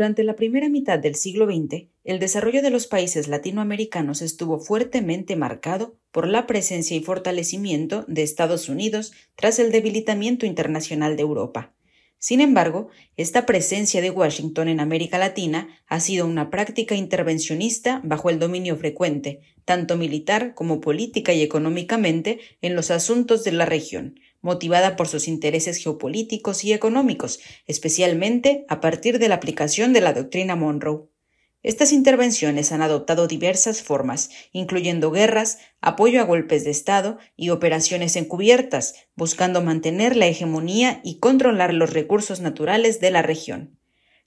Durante la primera mitad del siglo XX, el desarrollo de los países latinoamericanos estuvo fuertemente marcado por la presencia y fortalecimiento de Estados Unidos tras el debilitamiento internacional de Europa. Sin embargo, esta presencia de Washington en América Latina ha sido una práctica intervencionista bajo el dominio frecuente, tanto militar como política y económicamente, en los asuntos de la región, motivada por sus intereses geopolíticos y económicos, especialmente a partir de la aplicación de la doctrina Monroe. Estas intervenciones han adoptado diversas formas, incluyendo guerras, apoyo a golpes de Estado y operaciones encubiertas, buscando mantener la hegemonía y controlar los recursos naturales de la región.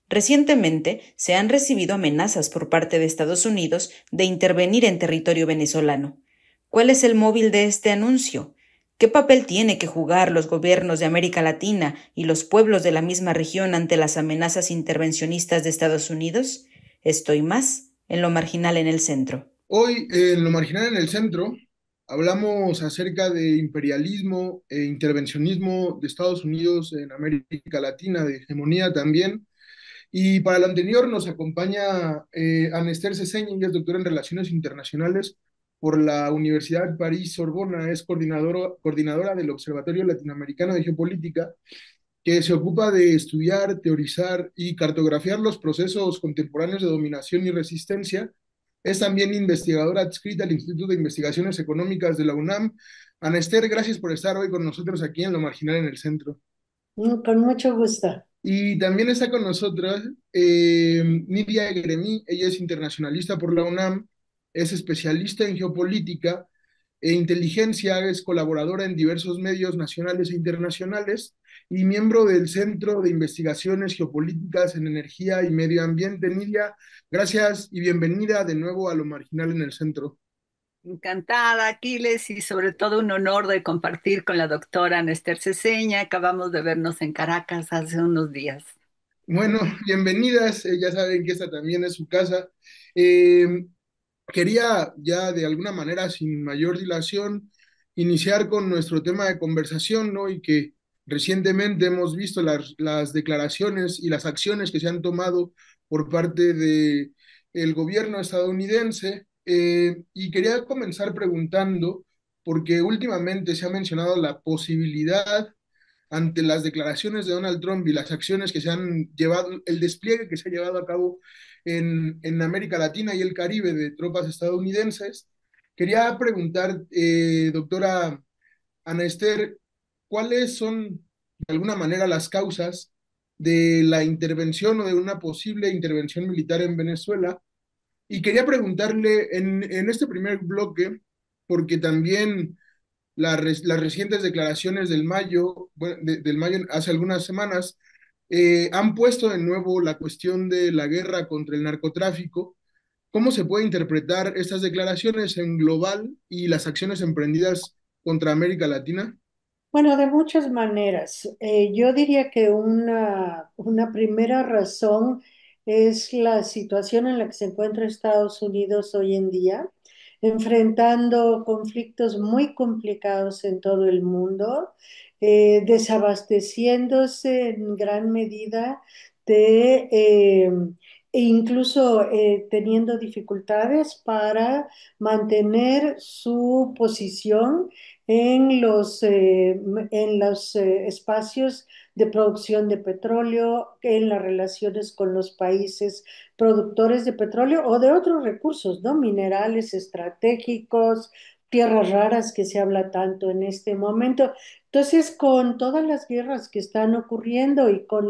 Recientemente se han recibido amenazas por parte de Estados Unidos de intervenir en territorio venezolano. ¿Cuál es el móvil de este anuncio? ¿Qué papel tiene que jugar los gobiernos de América Latina y los pueblos de la misma región ante las amenazas intervencionistas de Estados Unidos? Estoy más en lo marginal en el centro. Hoy, en lo marginal en el centro, hablamos acerca de imperialismo e intervencionismo de Estados Unidos en América Latina, de hegemonía también. Y para lo anterior nos acompaña Anester Ceseña, ella es doctora en Relaciones Internacionales por la Universidad de París-Sorbona, es coordinadora del Observatorio Latinoamericano de Geopolítica, que se ocupa de estudiar, teorizar y cartografiar los procesos contemporáneos de dominación y resistencia. Es también investigadora adscrita al Instituto de Investigaciones Económicas de la UNAM. Ana Esther, gracias por estar hoy con nosotros aquí en Lo Marginal en el Centro. Con mucho gusto. Y también está con nosotros Nidia Gremi, ella es internacionalista por la UNAM, es especialista en geopolítica e inteligencia, es colaboradora en diversos medios nacionales e internacionales y miembro del Centro de Investigaciones Geopolíticas en Energía y Medio Ambiente. Nidia, gracias y bienvenida de nuevo a Lo Marginal en el Centro. Encantada, Aquiles, y sobre todo un honor de compartir con la doctora Anester Ceseña. Acabamos de vernos en Caracas hace unos días. Bueno, bienvenidas, ya saben que esta también es su casa. Eh, Quería ya de alguna manera, sin mayor dilación, iniciar con nuestro tema de conversación, ¿no? Y que recientemente hemos visto las declaraciones y las acciones que se han tomado por parte de el gobierno estadounidense. Y quería comenzar preguntando, porque últimamente se ha mencionado la posibilidad ante las declaraciones de Donald Trump y las acciones que se han llevado, el despliegue que se ha llevado a cabo en América Latina y el Caribe de tropas estadounidenses. Quería preguntar, doctora Ana Esther, ¿cuáles son de alguna manera las causas de la intervención o de una posible intervención militar en Venezuela? Y quería preguntarle en este primer bloque, porque también las recientes declaraciones del mayo, bueno, del mayo hace algunas semanas, han puesto de nuevo la cuestión de la guerra contra el narcotráfico. ¿Cómo se puede interpretar estas declaraciones en global y las acciones emprendidas contra América Latina? Bueno, de muchas maneras. Yo diría que una primera razón es la situación en la que se encuentra Estados Unidos hoy en día, enfrentando conflictos muy complicados en todo el mundo, desabasteciéndose en gran medida de, e incluso teniendo dificultades para mantener su posición en los espacios de producción de petróleo, en las relaciones con los países productores de petróleo o de otros recursos, ¿no? Minerales estratégicos, tierras raras que se habla tanto en este momento. Entonces, con todas las guerras que están ocurriendo y con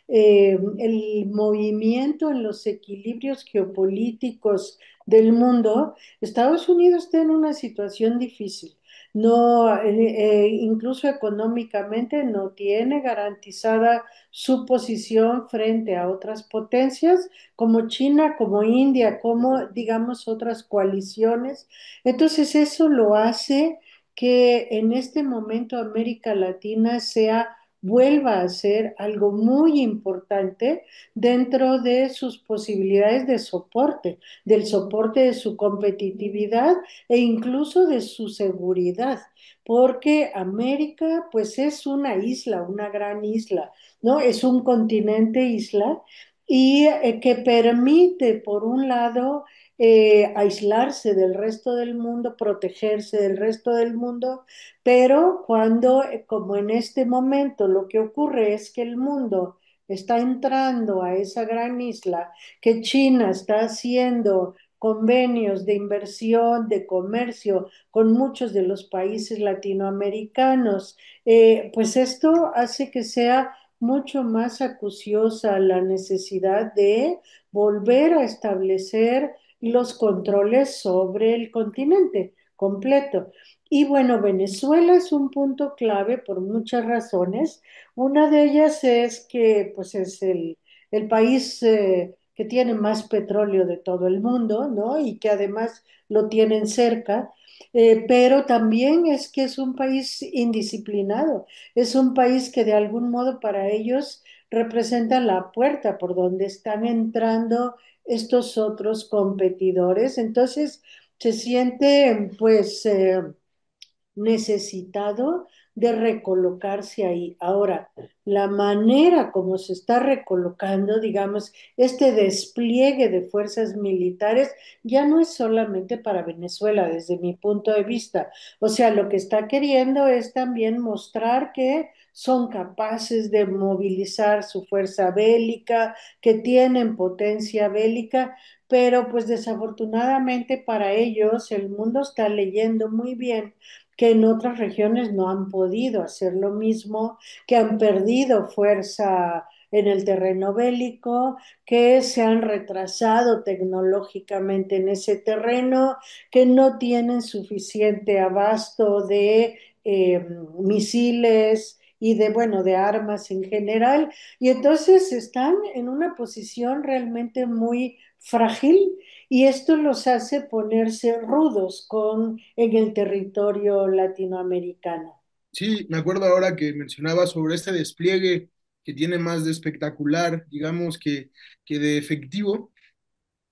el movimiento en los equilibrios geopolíticos del mundo, Estados Unidos está en una situación difícil. no, incluso económicamente no tiene garantizada su posición frente a otras potencias como China, como India, como digamos otras coaliciones. Entonces eso lo hace que en este momento América Latina vuelva a ser algo muy importante dentro de sus posibilidades de soporte, del soporte de su competitividad e incluso de su seguridad, porque América pues es una isla, una gran isla, ¿no? Es un continente isla y que permite, por un lado, aislarse del resto del mundo, protegerse del resto del mundo, pero cuando, como en este momento, lo que ocurre es que el mundo está entrando a esa gran isla, que China está haciendo convenios de inversión, de comercio con muchos de los países latinoamericanos, pues esto hace que sea mucho más acuciosa la necesidad de volver a establecer los controles sobre el continente completo. Y bueno, Venezuela es un punto clave por muchas razones. Una de ellas es que pues es el país que tiene más petróleo de todo el mundo, ¿no? Y que además lo tienen cerca. Pero también es que es un país indisciplinado, es un país que de algún modo para ellos representa la puerta por donde están entrando estos otros competidores. Entonces se siente pues necesitado de recolocarse ahí. Ahora, la manera como se está recolocando, digamos, este despliegue de fuerzas militares ya no es solamente para Venezuela, desde mi punto de vista. O sea, lo que está queriendo es también mostrar que son capaces de movilizar su fuerza bélica, que tienen potencia bélica, pero pues desafortunadamente para ellos el mundo está leyendo muy bien que en otras regiones no han podido hacer lo mismo, que han perdido fuerza en el terreno bélico, que se han retrasado tecnológicamente en ese terreno, que no tienen suficiente abasto de misiles y de, bueno, de armas en general. Y entonces están en una posición realmente muy frágil y esto los hace ponerse rudos en el territorio latinoamericano. Sí, me acuerdo ahora que mencionaba sobre este despliegue que tiene más de espectacular, digamos, que de efectivo.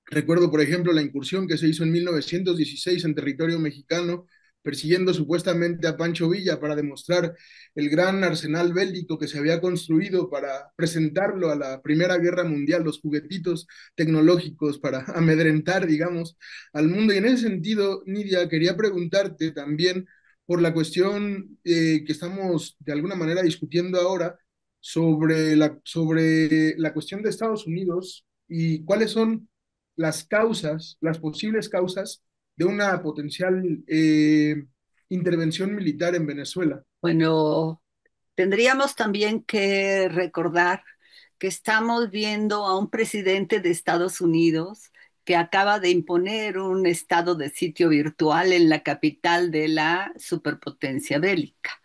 Recuerdo, por ejemplo, la incursión que se hizo en 1916 en territorio mexicano, persiguiendo supuestamente a Pancho Villa para demostrar el gran arsenal bélico que se había construido para presentarlo a la Primera Guerra Mundial, los juguetitos tecnológicos para amedrentar, digamos, al mundo. Y en ese sentido, Nidia, quería preguntarte también por la cuestión que estamos de alguna manera discutiendo ahora sobre la cuestión de Estados Unidos y cuáles son las causas, las posibles causas de una potencial intervención militar en Venezuela. Bueno, tendríamos también que recordar que estamos viendo a un presidente de Estados Unidos que acaba de imponer un estado de sitio virtual en la capital de la superpotencia bélica,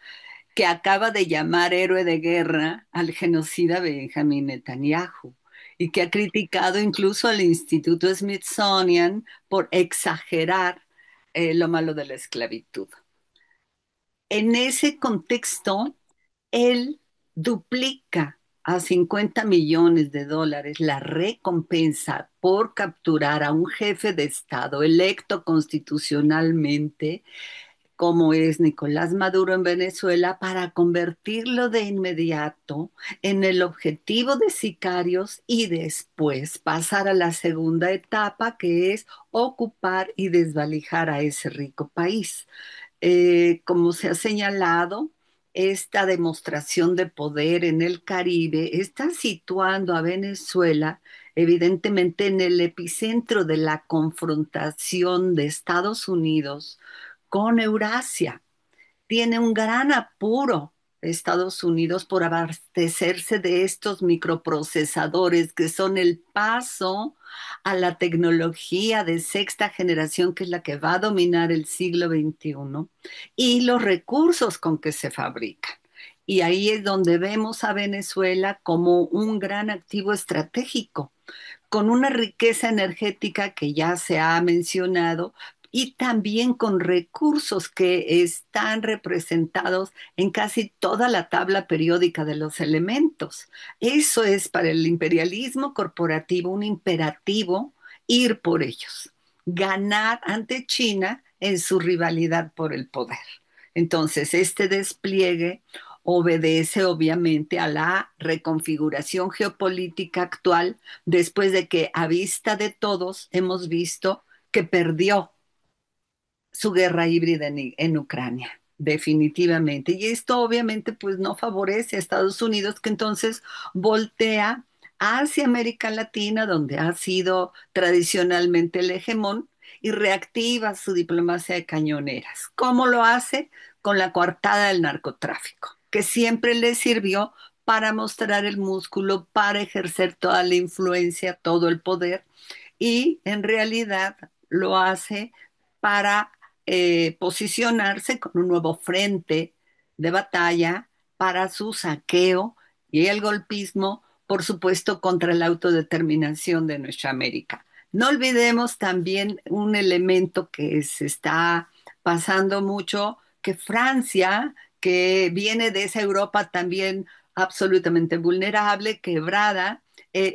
que acaba de llamar héroe de guerra al genocida Benjamin Netanyahu y que ha criticado incluso al Instituto Smithsonian por exagerar lo malo de la esclavitud. En ese contexto, él duplica a 50 millones de dólares la recompensa por capturar a un jefe de Estado electo constitucionalmente, como es Nicolás Maduro en Venezuela, para convertirlo de inmediato en el objetivo de sicarios y después pasar a la segunda etapa, que es ocupar y desvalijar a ese rico país. Como se ha señalado, esta demostración de poder en el Caribe está situando a Venezuela evidentemente en el epicentro de la confrontación de Estados Unidos con Eurasia. Tiene un gran apuro Estados Unidos por abastecerse de estos microprocesadores que son el paso a la tecnología de sexta generación, que es la que va a dominar el siglo XXI, y los recursos con que se fabrican. Y ahí es donde vemos a Venezuela como un gran activo estratégico, con una riqueza energética que ya se ha mencionado y también con recursos que están representados en casi toda la tabla periódica de los elementos. Eso es para el imperialismo corporativo un imperativo, ir por ellos, ganar ante China en su rivalidad por el poder. Entonces, este despliegue obedece obviamente a la reconfiguración geopolítica actual, después de que a vista de todos hemos visto que perdió su guerra híbrida en Ucrania, definitivamente. Y esto obviamente pues no favorece a Estados Unidos, que entonces voltea hacia América Latina, donde ha sido tradicionalmente el hegemón, y reactiva su diplomacia de cañoneras. ¿Cómo lo hace? Con la coartada del narcotráfico, que siempre le sirvió para mostrar el músculo, para ejercer toda la influencia, todo el poder, y en realidad lo hace para posicionarse con un nuevo frente de batalla para su saqueo y el golpismo, por supuesto, contra la autodeterminación de nuestra América. No olvidemos también un elemento que se está pasando mucho, que Francia, que viene de esa Europa también absolutamente vulnerable, quebrada,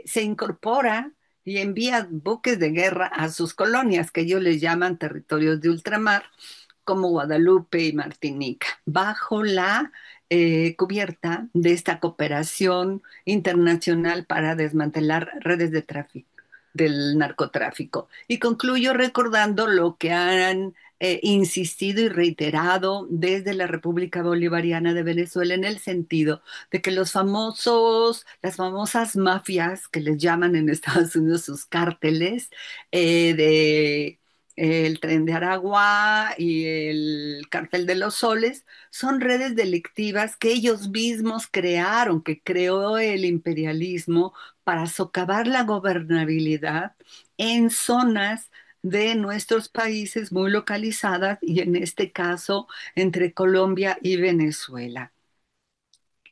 se incorpora y envía buques de guerra a sus colonias, que ellos les llaman territorios de ultramar, como Guadalupe y Martinica, bajo la cubierta de esta cooperación internacional para desmantelar redes de tráfico del narcotráfico. Y concluyo recordando lo que han insistido y reiterado desde la República Bolivariana de Venezuela, en el sentido de que las famosas mafias que les llaman en Estados Unidos sus cárteles, de el Tren de Aragua y el Cártel de los Soles, son redes delictivas que ellos mismos crearon, que creó el imperialismo para socavar la gobernabilidad en zonas de nuestros países muy localizadas, y en este caso entre Colombia y Venezuela.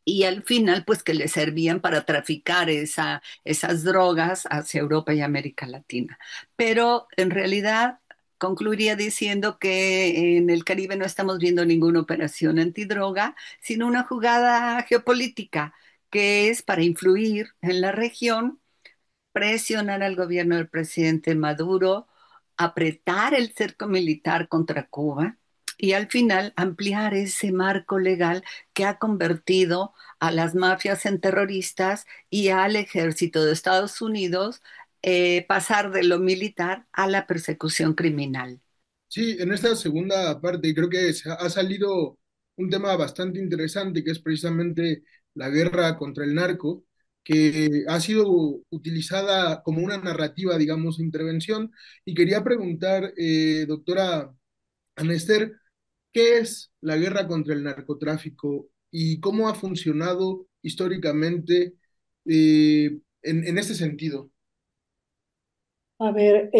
Y al final, pues que le servían para traficar esas drogas hacia Europa y América Latina. Pero en realidad concluiría diciendo que en el Caribe no estamos viendo ninguna operación antidroga, sino una jugada geopolítica que es para influir en la región, presionar al gobierno del presidente Maduro, apretar el cerco militar contra Cuba y al final ampliar ese marco legal que ha convertido a las mafias en terroristas y al ejército de Estados Unidos, pasar de lo militar a la persecución criminal. Sí, en esta segunda parte creo que ha salido un tema bastante interesante, que es precisamente la guerra contra el narco, que ha sido utilizada como una narrativa, digamos, de intervención. Y quería preguntar, doctora Anester, ¿qué es la guerra contra el narcotráfico y cómo ha funcionado históricamente en ese sentido? A ver,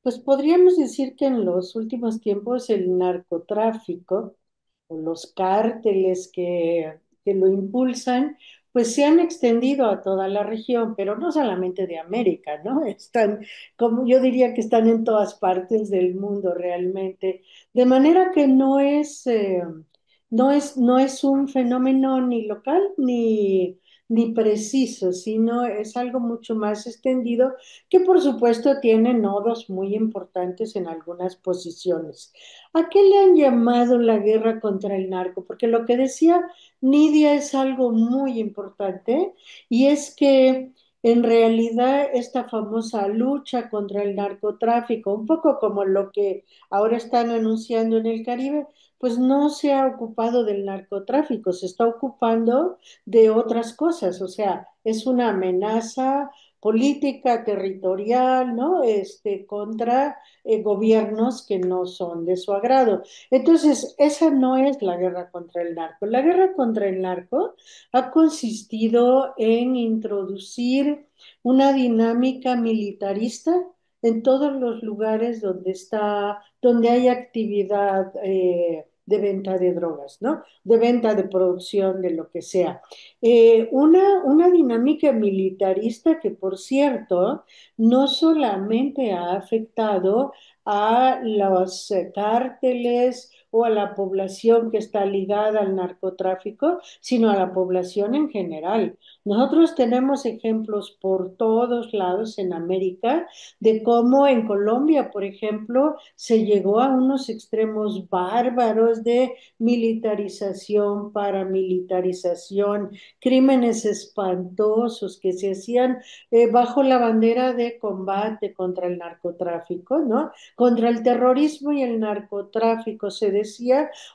pues podríamos decir que en los últimos tiempos el narcotráfico o los cárteles que lo impulsan, pues se han extendido a toda la región, pero no solamente de América, ¿no? Están, como yo diría que están en todas partes del mundo realmente. De manera que no es un fenómeno ni local ni preciso, sino es algo mucho más extendido que por supuesto tiene nodos muy importantes en algunas posiciones. ¿A qué le han llamado la guerra contra el narco? Porque lo que decía Nidia es algo muy importante, y es que en realidad esta famosa lucha contra el narcotráfico, un poco como lo que ahora están anunciando en el Caribe, pues no se ha ocupado del narcotráfico, se está ocupando de otras cosas, o sea, es una amenaza política territorial, ¿no? Contra gobiernos que no son de su agrado. Entonces, esa no es la guerra contra el narco. La guerra contra el narco ha consistido en introducir una dinámica militarista en todos los lugares donde hay actividad de venta de drogas, ¿no? De venta, de producción, de lo que sea. Una dinámica militarista que, por cierto, no solamente ha afectado a los cárteles o a la población que está ligada al narcotráfico, sino a la población en general. Nosotros tenemos ejemplos por todos lados en América de cómo en Colombia, por ejemplo, se llegó a unos extremos bárbaros de militarización, paramilitarización, crímenes espantosos que se hacían bajo la bandera de combate contra el narcotráfico, ¿no? Contra el terrorismo y el narcotráfico, se decía,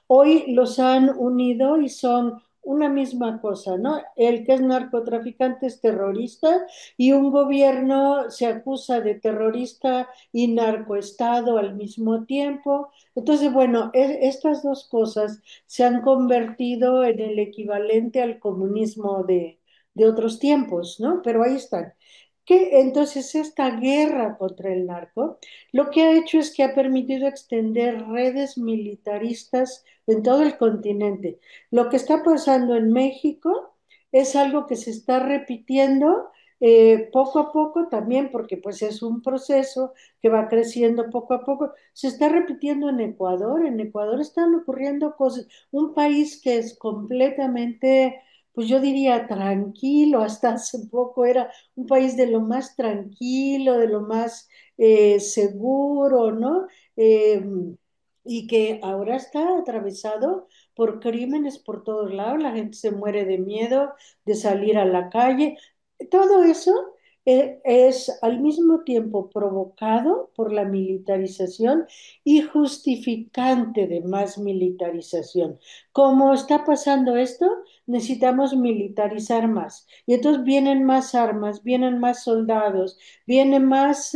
hoy los han unido y son una misma cosa, ¿no? El que es narcotraficante es terrorista y un gobierno se acusa de terrorista y narcoestado al mismo tiempo. Entonces, bueno, estas dos cosas se han convertido en el equivalente al comunismo de otros tiempos, ¿no? Pero ahí están. Entonces, esta guerra contra el narco lo que ha hecho es que ha permitido extender redes militaristas en todo el continente. Lo que está pasando en México es algo que se está repitiendo poco a poco también, porque pues es un proceso que va creciendo poco a poco. Se está repitiendo en Ecuador. En Ecuador están ocurriendo cosas. Un país que es completamente, pues yo diría tranquilo, hasta hace poco era un país de lo más tranquilo, de lo más seguro, ¿no? Eh, y que ahora está atravesado por crímenes por todos lados, la gente se muere de miedo de salir a la calle. Todo eso es al mismo tiempo provocado por la militarización y justificante de más militarización. Como está pasando esto, necesitamos militarizar más. Y entonces vienen más armas, vienen más soldados, viene más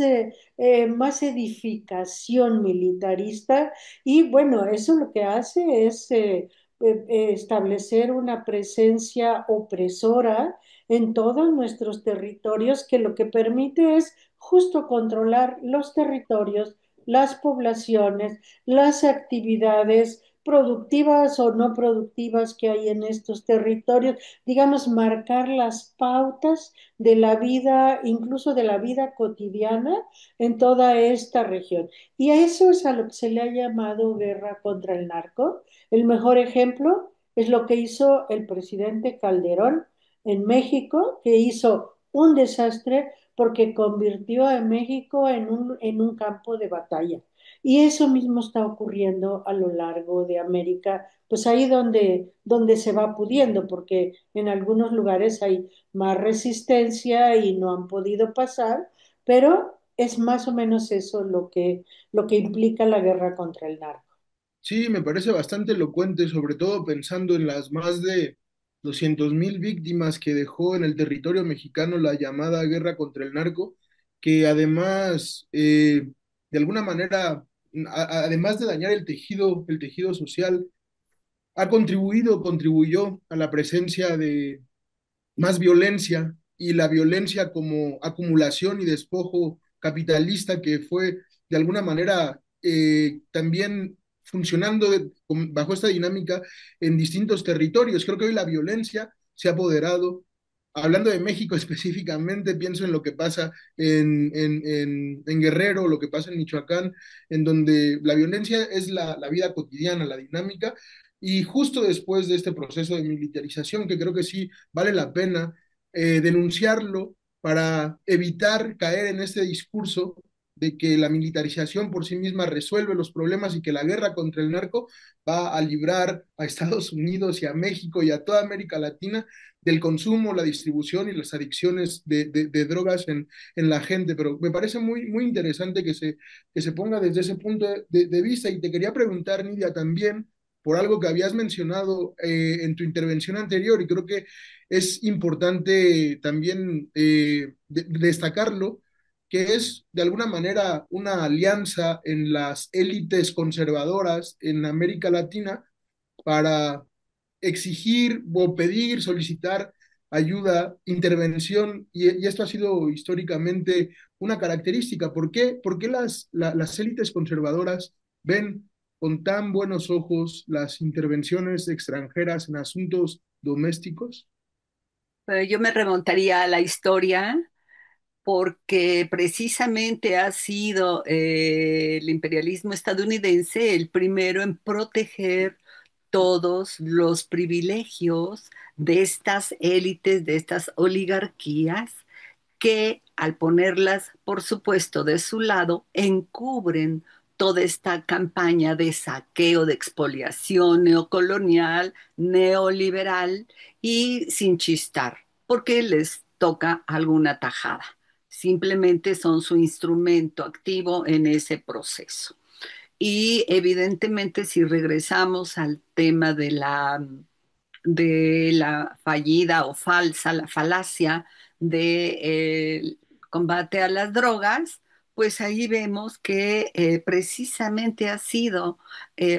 edificación militarista y bueno, eso lo que hace es establecer una presencia opresora en todos nuestros territorios que lo que permite es justo controlar los territorios, las poblaciones, las actividades productivas o no productivas que hay en estos territorios, digamos, marcar las pautas de la vida, incluso de la vida cotidiana en toda esta región. Y a eso es a lo que se le ha llamado guerra contra el narco. El mejor ejemplo es lo que hizo el presidente Calderón en México, que hizo un desastre porque convirtió a México en un campo de batalla. Y eso mismo está ocurriendo a lo largo de América, pues ahí donde se va pudiendo, porque en algunos lugares hay más resistencia y no han podido pasar, pero es más o menos eso lo que implica la guerra contra el narco. Sí, me parece bastante elocuente, sobre todo pensando en las más de 200.000 víctimas que dejó en el territorio mexicano la llamada guerra contra el narco, que además, de alguna manera, además de dañar el tejido social, contribuyó a la presencia de más violencia y la violencia como acumulación y despojo capitalista que fue de alguna manera también funcionando bajo esta dinámica en distintos territorios. Creo que hoy la violencia se ha apoderado. Hablando de México específicamente, pienso en lo que pasa en Guerrero, lo que pasa en Michoacán, en donde la violencia es la vida cotidiana, la dinámica, y justo después de este proceso de militarización, que creo que sí vale la pena denunciarlo para evitar caer en este discurso de que la militarización por sí misma resuelve los problemas y que la guerra contra el narco va a librar a Estados Unidos y a México y a toda América Latina del consumo, la distribución y las adicciones de drogas en la gente. Pero me parece muy, muy interesante que se ponga desde ese punto de vista. Y te quería preguntar, Nidia, también por algo que habías mencionado en tu intervención anterior y creo que es importante también destacarlo, que es de alguna manera una alianza en las élites conservadoras en América Latina para exigir o pedir, solicitar ayuda, intervención, y esto ha sido históricamente una característica. ¿Por qué? ¿Por qué las élites conservadoras ven con tan buenos ojos las intervenciones extranjeras en asuntos domésticos? Pero yo me remontaría a la historia porque precisamente ha sido el imperialismo estadounidense el primero en proteger todos los privilegios de estas élites, de estas oligarquías, que al ponerlas, por supuesto, de su lado, encubren toda esta campaña de saqueo, de expoliación neocolonial, neoliberal y sin chistar, porque les toca alguna tajada. Simplemente son su instrumento activo en ese proceso. Y evidentemente, si regresamos al tema de la fallida o falsa, la falacia de combate a las drogas, pues ahí vemos que precisamente ha sido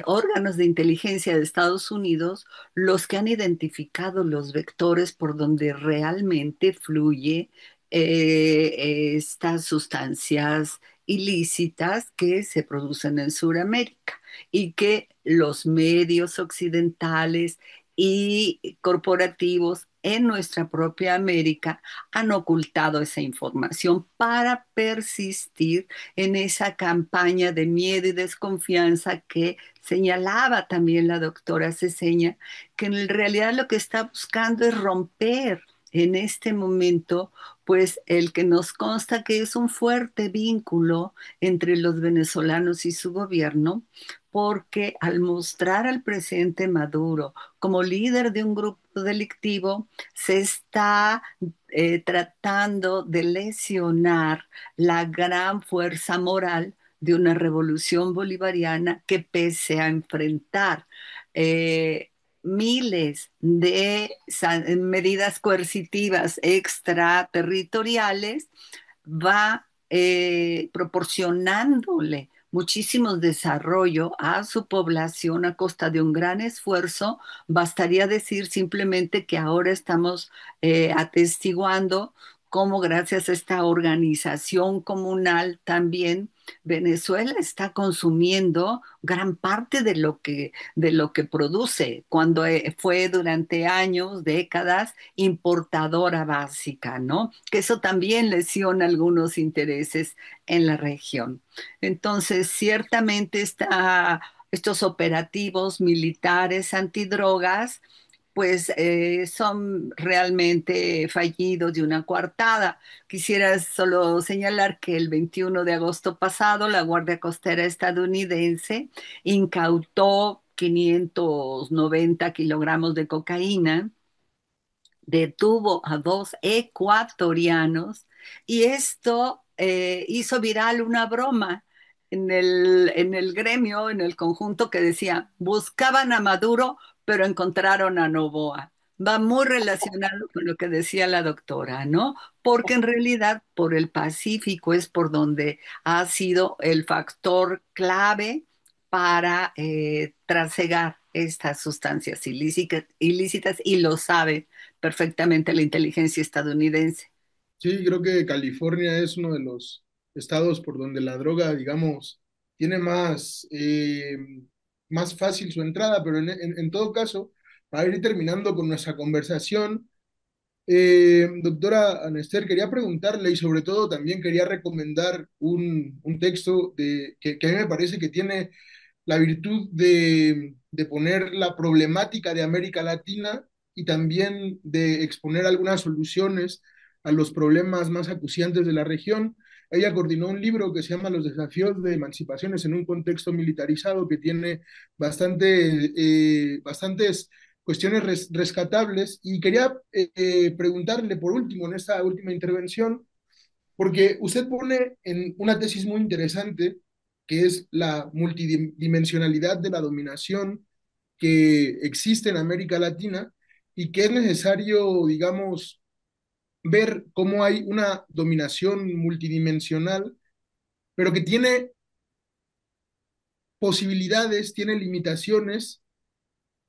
órganos de inteligencia de Estados Unidos los que han identificado los vectores por donde realmente fluye estas sustancias ilícitas que se producen en Sudamérica y que los medios occidentales y corporativos en nuestra propia América han ocultado esa información para persistir en esa campaña de miedo y desconfianza que señalaba también la doctora Ceseña, que en realidad lo que está buscando es romper en este momento, pues el que nos consta que es un fuerte vínculo entre los venezolanos y su gobierno, porque al mostrar al presidente Maduro como líder de un grupo delictivo, se está tratando de lesionar la gran fuerza moral de una revolución bolivariana que pese a enfrentar miles de medidas coercitivas extraterritoriales, va proporcionándole muchísimo desarrollo a su población a costa de un gran esfuerzo. Bastaría decir simplemente que ahora estamos atestiguando cómo gracias a esta organización comunal también Venezuela está consumiendo gran parte de lo que produce, cuando fue durante años, décadas, importadora básica, ¿no? Que eso también lesiona algunos intereses en la región. Entonces, ciertamente estos operativos militares antidrogas pues son realmente fallidos de una coartada. Quisiera solo señalar que el 21 de agosto pasado la Guardia Costera estadounidense incautó 590 kilogramos de cocaína, detuvo a dos ecuatorianos y esto hizo viral una broma en el gremio, en el conjunto que decía, buscaban a Maduro, pero encontraron a Novoa. Va muy relacionado con lo que decía la doctora, ¿no? Porque en realidad por el Pacífico es por donde ha sido el factor clave para trasegar estas sustancias ilícitas y lo sabe perfectamente la inteligencia estadounidense. Sí, creo que California es uno de los estados por donde la droga, digamos, tiene más fácil su entrada, pero en todo caso, para ir terminando con nuestra conversación, doctora Anester, quería preguntarle y sobre todo también quería recomendar un texto que a mí me parece que tiene la virtud de poner la problemática de América Latina y también de exponer algunas soluciones a los problemas más acuciantes de la región. Ella coordinó un libro que se llama Los desafíos de emancipaciones en un contexto militarizado, que tiene bastantes cuestiones rescatables. Y quería preguntarle por último, en esta última intervención, porque usted pone en una tesis muy interesante, que es la multidimensionalidad de la dominación que existe en América Latina y que es necesario, digamos, ver cómo hay una dominación multidimensional, pero que tiene posibilidades, tiene limitaciones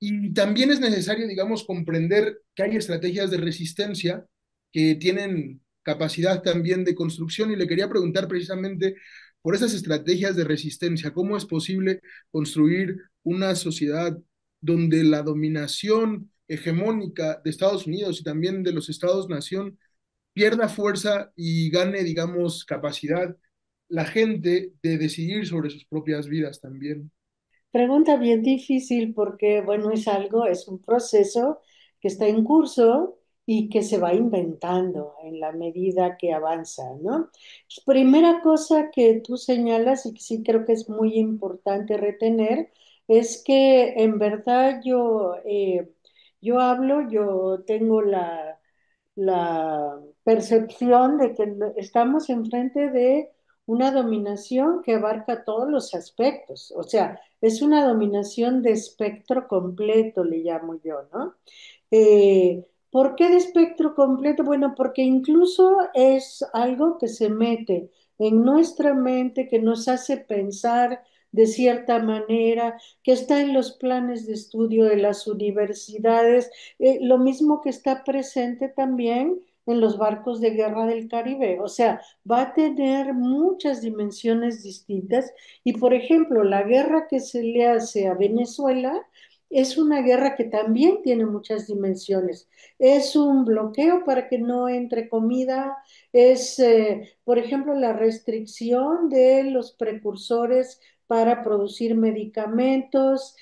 y también es necesario, digamos, comprender que hay estrategias de resistencia que tienen capacidad también de construcción y le quería preguntar precisamente por esas estrategias de resistencia, ¿cómo es posible construir una sociedad donde la dominación hegemónica de Estados Unidos y también de los Estados-nación pierda fuerza y gane, digamos, capacidad la gente de decidir sobre sus propias vidas también? Pregunta bien difícil porque, bueno, es un proceso que está en curso y que se va inventando en la medida que avanza, ¿no? Primera cosa que tú señalas y que sí creo que es muy importante retener es que en verdad yo tengo la percepción de que estamos enfrente de una dominación que abarca todos los aspectos, o sea, es una dominación de espectro completo, le llamo yo, ¿no? ¿Por qué de espectro completo? Bueno, porque incluso es algo que se mete en nuestra mente, que nos hace pensar de cierta manera, que está en los planes de estudio de las universidades, lo mismo que está presente también en los barcos de guerra del Caribe. O sea, va a tener muchas dimensiones distintas y, por ejemplo, la guerra que se le hace a Venezuela es una guerra que también tiene muchas dimensiones. Es un bloqueo para que no entre comida, por ejemplo, la restricción de los precursores para producir medicamentos.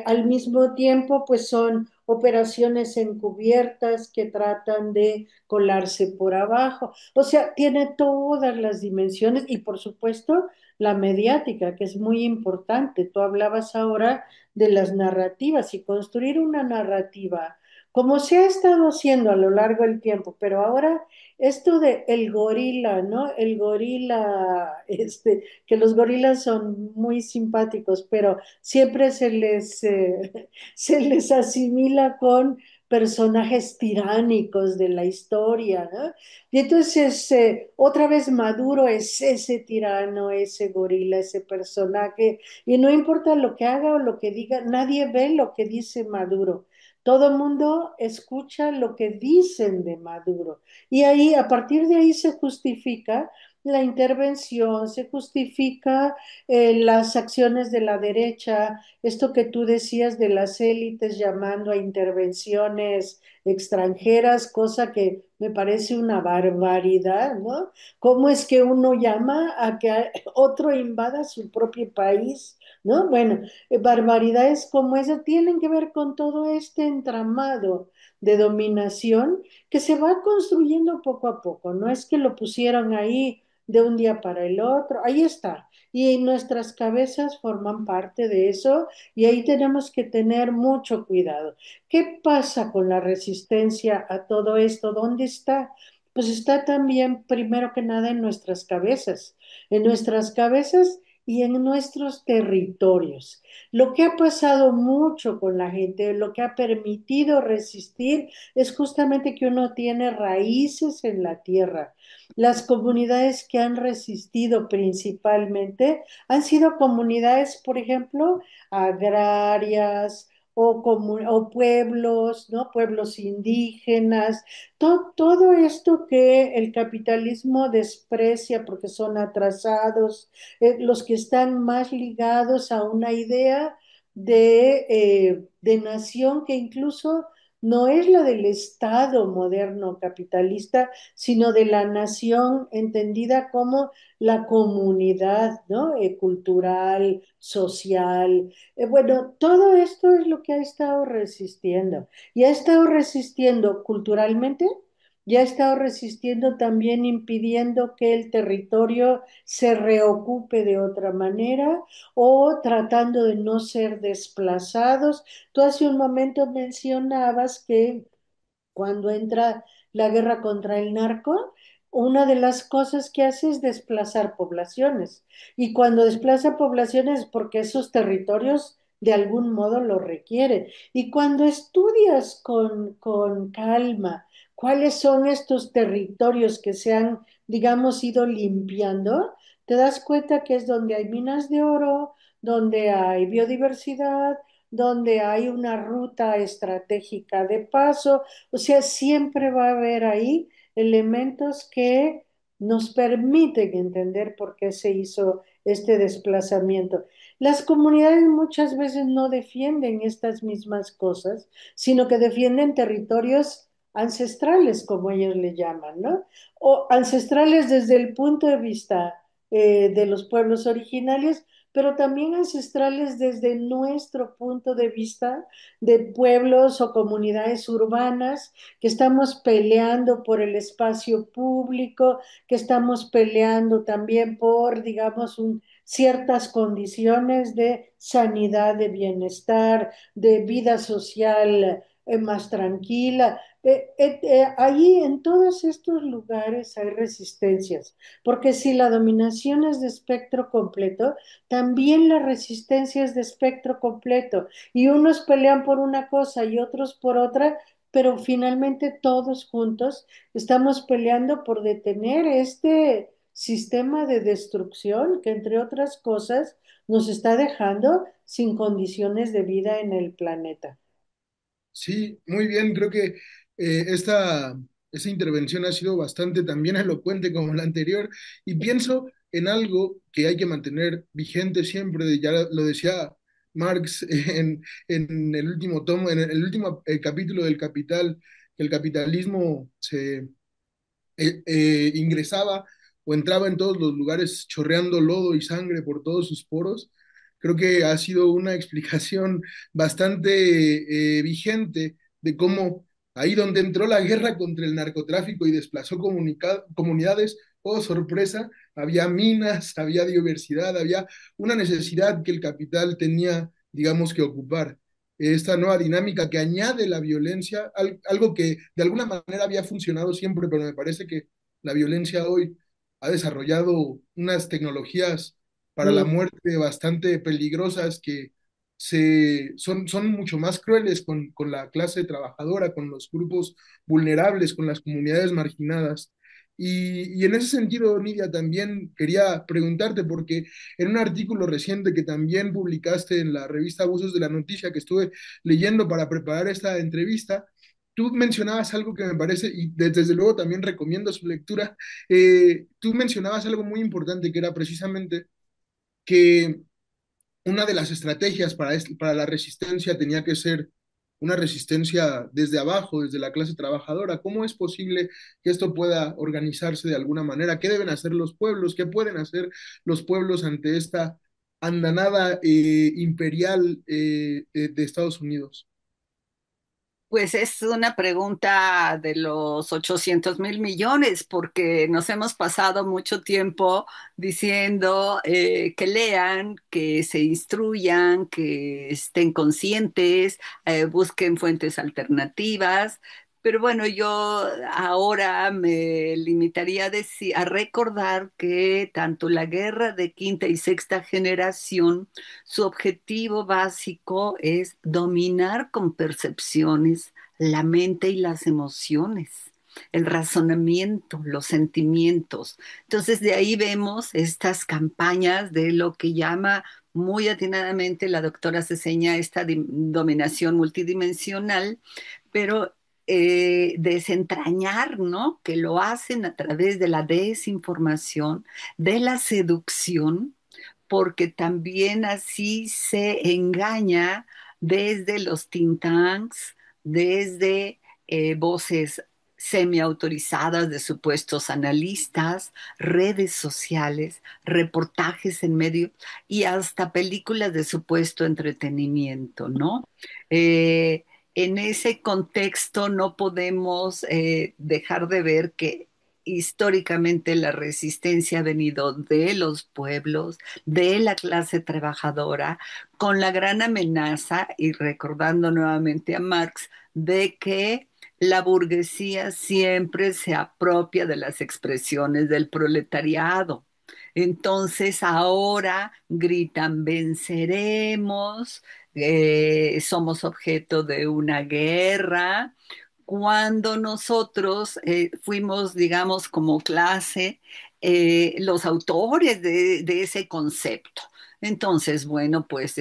Al mismo tiempo, pues son operaciones encubiertas que tratan de colarse por abajo. O sea, tiene todas las dimensiones y, por supuesto, la mediática, que es muy importante. Tú hablabas ahora de las narrativas y construir una narrativa, como se ha estado haciendo a lo largo del tiempo, pero ahora esto de el gorila, ¿no? El gorila, que los gorilas son muy simpáticos, pero siempre se les asimila con personajes tiránicos de la historia, ¿no? Y entonces, otra vez Maduro es ese tirano, ese gorila, ese personaje y no importa lo que haga o lo que diga, nadie ve lo que dice Maduro. Todo el mundo escucha lo que dicen de Maduro. Y ahí, a partir de ahí se justifica la intervención, se justifica las acciones de la derecha, esto que tú decías de las élites llamando a intervenciones extranjeras, cosa que me parece una barbaridad, ¿no? ¿Cómo es que uno llama a que otro invada su propio país? ¿No? Bueno, barbaridades como esa tienen que ver con todo este entramado de dominación que se va construyendo poco a poco. No es que lo pusieron ahí de un día para el otro, ahí está. Y nuestras cabezas forman parte de eso y ahí tenemos que tener mucho cuidado. ¿Qué pasa con la resistencia a todo esto? ¿Dónde está? Pues está también, primero que nada, en nuestras cabezas y en nuestros territorios. Lo que ha pasado mucho con la gente, lo que ha permitido resistir, es justamente que uno tiene raíces en la tierra. Las comunidades que han resistido principalmente han sido comunidades, por ejemplo, agrarias, o pueblos, ¿no? Pueblos indígenas, todo esto que el capitalismo desprecia porque son atrasados, los que están más ligados a una idea de nación que incluso no es la del Estado moderno capitalista, sino de la nación entendida como la comunidad, ¿no? Cultural, social. Bueno, todo esto es lo que ha estado resistiendo. Y ha estado resistiendo culturalmente, y ha estado resistiendo también impidiendo que el territorio se reocupe de otra manera o tratando de no ser desplazados. Tú hace un momento mencionabas que cuando entra la guerra contra el narco, una de las cosas que hace es desplazar poblaciones. Y cuando desplaza poblaciones, porque esos territorios de algún modo lo requiere. Y cuando estudias con calma cuáles son estos territorios que se han, digamos, ido limpiando, te das cuenta que es donde hay minas de oro, donde hay biodiversidad, donde hay una ruta estratégica de paso, o sea, siempre va a haber ahí elementos que nos permiten entender por qué se hizo este desplazamiento. Las comunidades muchas veces no defienden estas mismas cosas, sino que defienden territorios ancestrales, como ellos le llaman, ¿no? O ancestrales desde el punto de vista de los pueblos originarios, pero también ancestrales desde nuestro punto de vista de pueblos o comunidades urbanas que estamos peleando por el espacio público, que estamos peleando también por, digamos, ciertas condiciones de sanidad, de bienestar, de vida social más tranquila. Ahí en todos estos lugares hay resistencias, porque si la dominación es de espectro completo, también la resistencia es de espectro completo, y unos pelean por una cosa y otros por otra, pero finalmente todos juntos estamos peleando por detener este sistema de destrucción que, entre otras cosas, nos está dejando sin condiciones de vida en el planeta. Sí, muy bien, creo que esta intervención ha sido bastante también elocuente como la anterior y pienso en algo que hay que mantener vigente siempre, ya lo decía Marx en el último tomo, en el último capítulo del Capital, que el capitalismo se ingresaba o entraba en todos los lugares chorreando lodo y sangre por todos sus poros. Creo que ha sido una explicación bastante vigente de cómo ahí donde entró la guerra contra el narcotráfico y desplazó comunidades, oh sorpresa, había minas, había diversidad, había una necesidad que el capital tenía, digamos, que ocupar. Esta nueva dinámica que añade la violencia, algo que de alguna manera había funcionado siempre, pero me parece que la violencia hoy ha desarrollado unas tecnologías para la Mm. muerte bastante peligrosas que son mucho más crueles con la clase trabajadora, con los grupos vulnerables, con las comunidades marginadas. Y en ese sentido, Nidia, también quería preguntarte, porque en un artículo reciente que también publicaste en la revista Abusos de la Noticia, que estuve leyendo para preparar esta entrevista, tú mencionabas algo que me parece, y desde luego también recomiendo su lectura, tú mencionabas algo muy importante que era precisamente que una de las estrategias para la resistencia tenía que ser una resistencia desde abajo, desde la clase trabajadora. ¿Cómo es posible que esto pueda organizarse de alguna manera? ¿Qué deben hacer los pueblos? ¿Qué pueden hacer los pueblos ante esta andanada imperial de Estados Unidos? Pues es una pregunta de los 800.000 millones, porque nos hemos pasado mucho tiempo diciendo que lean, que se instruyan, que estén conscientes, busquen fuentes alternativas. Pero bueno, yo ahora me limitaría a recordar que tanto la guerra de quinta y sexta generación, su objetivo básico es dominar con percepciones la mente y las emociones, el razonamiento, los sentimientos. Entonces, de ahí vemos estas campañas de lo que llama muy atinadamente la doctora Ceseña esta dominación multidimensional, pero desentrañar, ¿no? Que lo hacen a través de la desinformación, de la seducción, porque también así se engaña desde los think tanks, desde voces semi-autorizadas de supuestos analistas, redes sociales, reportajes en medio y hasta películas de supuesto entretenimiento, ¿no? Eh, en ese contexto no podemos dejar de ver que históricamente la resistencia ha venido de los pueblos, de la clase trabajadora, con la gran amenaza, y recordando nuevamente a Marx, de que la burguesía siempre se apropia de las expresiones del proletariado. Entonces ahora gritan, venceremos, somos objeto de una guerra, cuando nosotros fuimos, digamos, como clase, los autores de ese concepto. Entonces, bueno, pues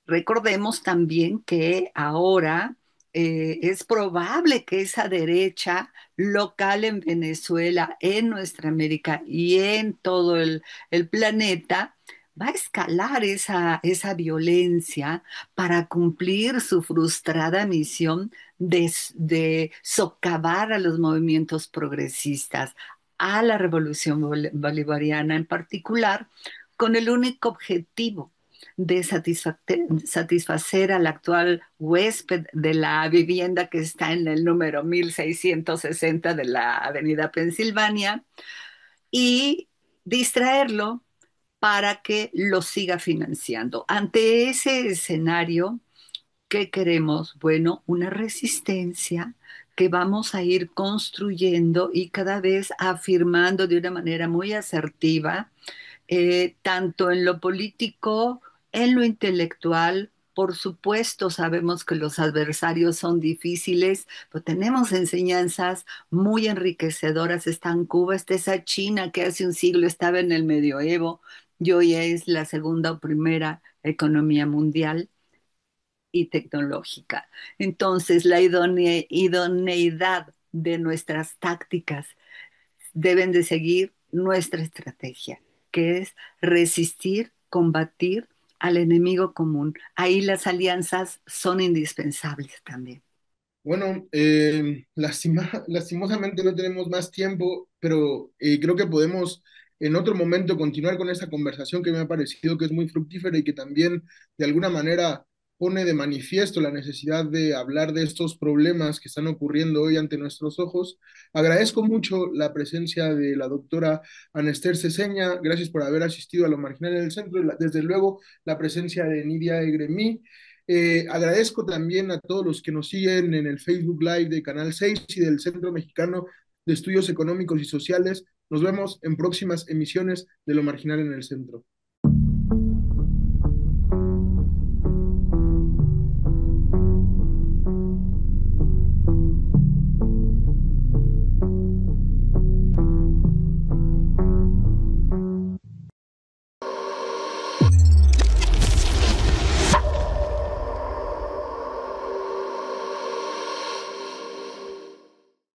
recordemos también que ahora es probable que esa derecha local en Venezuela, en nuestra América y en todo el planeta va a escalar esa violencia para cumplir su frustrada misión de socavar a los movimientos progresistas, a la revolución bolivariana en particular, con el único objetivo de satisfacer al actual huésped de la vivienda que está en el número 1660 de la Avenida Pensilvania y distraerlo para que lo siga financiando. Ante ese escenario, ¿qué queremos? Bueno, una resistencia que vamos a ir construyendo y cada vez afirmando de una manera muy asertiva, tanto en lo político, en lo intelectual. Por supuesto, sabemos que los adversarios son difíciles, pero tenemos enseñanzas muy enriquecedoras. Está en Cuba, está esa China que hace un siglo estaba en el medioevo y hoy es la segunda o primera economía mundial y tecnológica. Entonces, la idoneidad de nuestras tácticas deben de seguir nuestra estrategia, que es resistir, combatir al enemigo común. Ahí las alianzas son indispensables también. Bueno, lastimosamente no tenemos más tiempo, pero creo que podemos en otro momento continuar con esta conversación que me ha parecido que es muy fructífera y que también de alguna manera pone de manifiesto la necesidad de hablar de estos problemas que están ocurriendo hoy ante nuestros ojos. Agradezco mucho la presencia de la doctora Anester Ceseña, gracias por haber asistido a Lo Marginal en el Centro, y desde luego la presencia de Nidia Egremí. Agradezco también a todos los que nos siguen en el Facebook Live de Canal 6 y del Centro Mexicano de Estudios Económicos y Sociales. Nos vemos en próximas emisiones de Lo Marginal en el Centro.